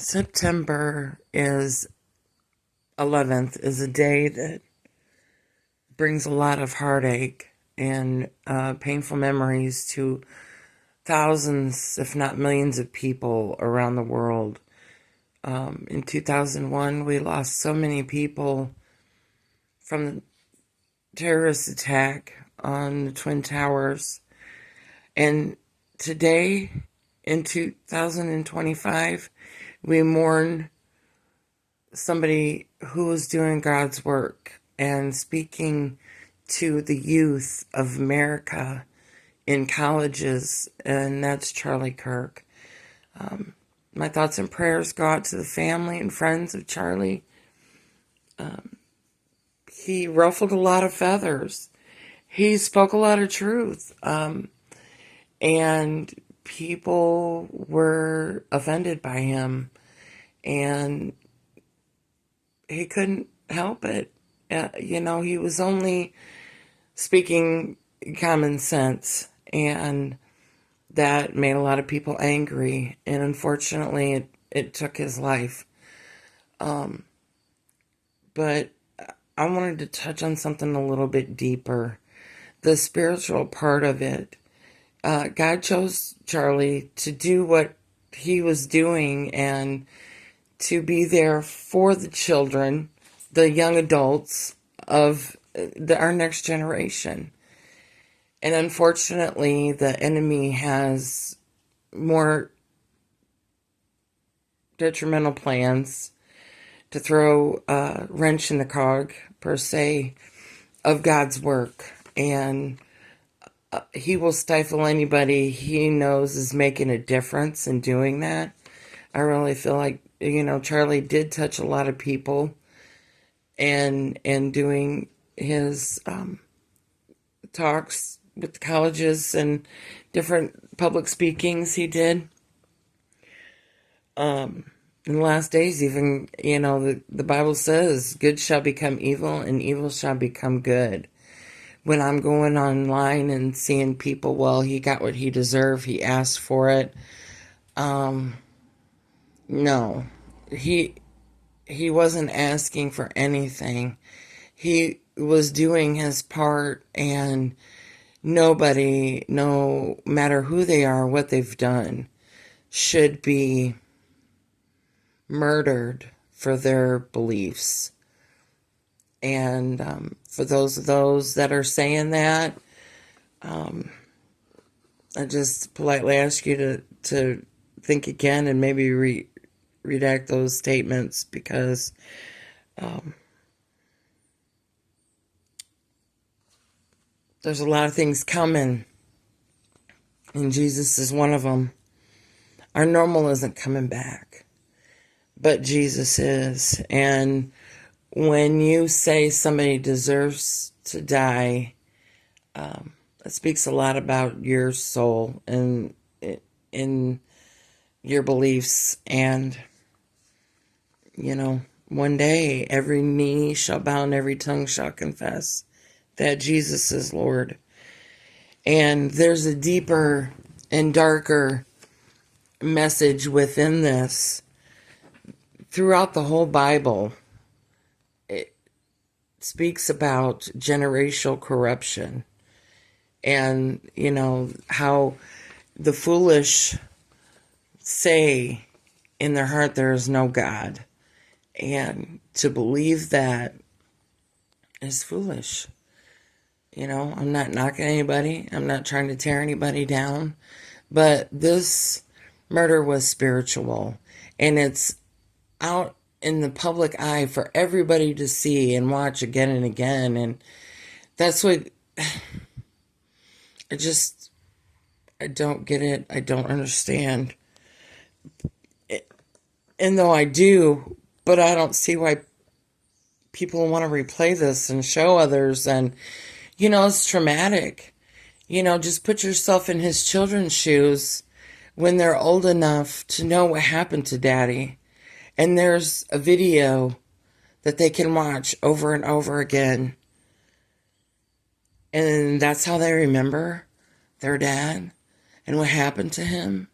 September is 11th is a day that brings a lot of heartache and painful memories to thousands, if not millions, of people around the world. In 2001, we lost so many people from the terrorist attack on the Twin Towers. And today, in 2025, we mourn somebody who was doing God's work and speaking to the youth of America in colleges, and that's Charlie Kirk. My thoughts and prayers go out to the family and friends of Charlie. He ruffled a lot of feathers. He spoke a lot of truth. And people were offended by him. And he couldn't help it. He was only speaking common sense, and that made a lot of people angry, and unfortunately it took his life. But I wanted to touch on something a little bit deeper, the spiritual part of it. God chose Charlie to do what he was doing and to be there for the children, the young adults of our next generation. And unfortunately, the enemy has more detrimental plans to throw a wrench in the cog, per se, of God's work. And he will stifle anybody he knows is making a difference in doing that. I really feel like, Charlie did touch a lot of people and doing his talks with colleges and different public speakings he did. In the last days, even, the Bible says good shall become evil and evil shall become good. When I'm going online and seeing people, well, he got what he deserved, he asked for it. No, he wasn't asking for anything. He was doing his part, and nobody, no matter who they are, what they've done, should be murdered for their beliefs. And for those that are saying that, I just politely ask you to think again and maybe redact those statements, because there's a lot of things coming, and Jesus is one of them. Our normal isn't coming back, but Jesus is. And when you say somebody deserves to die, it speaks a lot about your soul and in your beliefs. And, one day every knee shall bow and every tongue shall confess that Jesus is Lord. And there's a deeper and darker message within this. Throughout the whole Bible, it speaks about generational corruption. And, how the foolish say in their heart there is no God. And to believe that is foolish. I'm not knocking anybody. I'm not trying to tear anybody down. But this murder was spiritual. And it's out in the public eye for everybody to see and watch again and again. And that's what... I don't get it. I don't understand. And though I do, but I don't see why people want to replay this and show others. And, it's traumatic. Just put yourself in his children's shoes when they're old enough to know what happened to Daddy. And there's a video that they can watch over and over again. And that's how they remember their dad and what happened to him.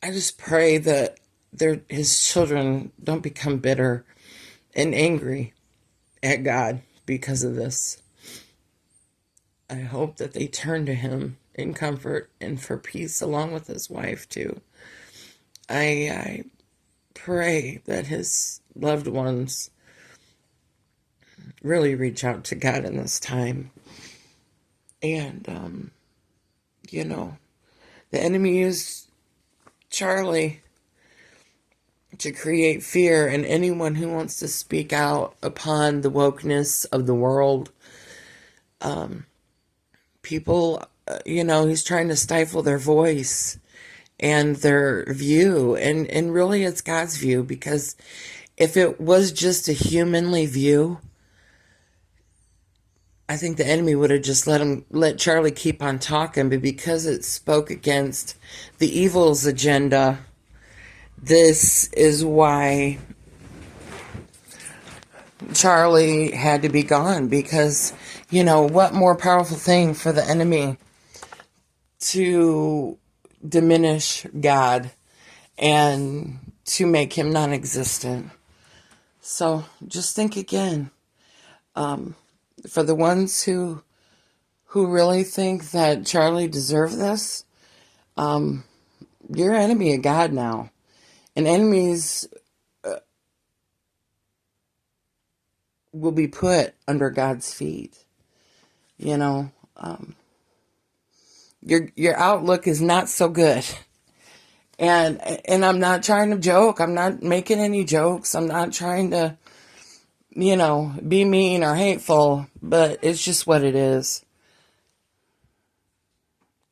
I just pray that his children don't become bitter and angry at God because of this. I hope that they turn to him in comfort and for peace, along with his wife too. I pray that his loved ones really reach out to God in this time. And, the enemy used Charlie to create fear, and anyone who wants to speak out upon the wokeness of the world, people, he's trying to stifle their voice and their view, and really it's God's view, because if it was just a humanly view, I think the enemy would have just let Charlie keep on talking, but because it spoke against the evil's agenda, this is why Charlie had to be gone, because, what more powerful thing for the enemy to diminish God and to make him non-existent. So just think again. For the ones who really think that Charlie deserved this, you're enemy of God now. And enemies will be put under God's feet. Your outlook is not so good. And I'm not trying to joke. I'm not making any jokes. I'm not trying to, be mean or hateful, but it's just what it is.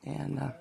And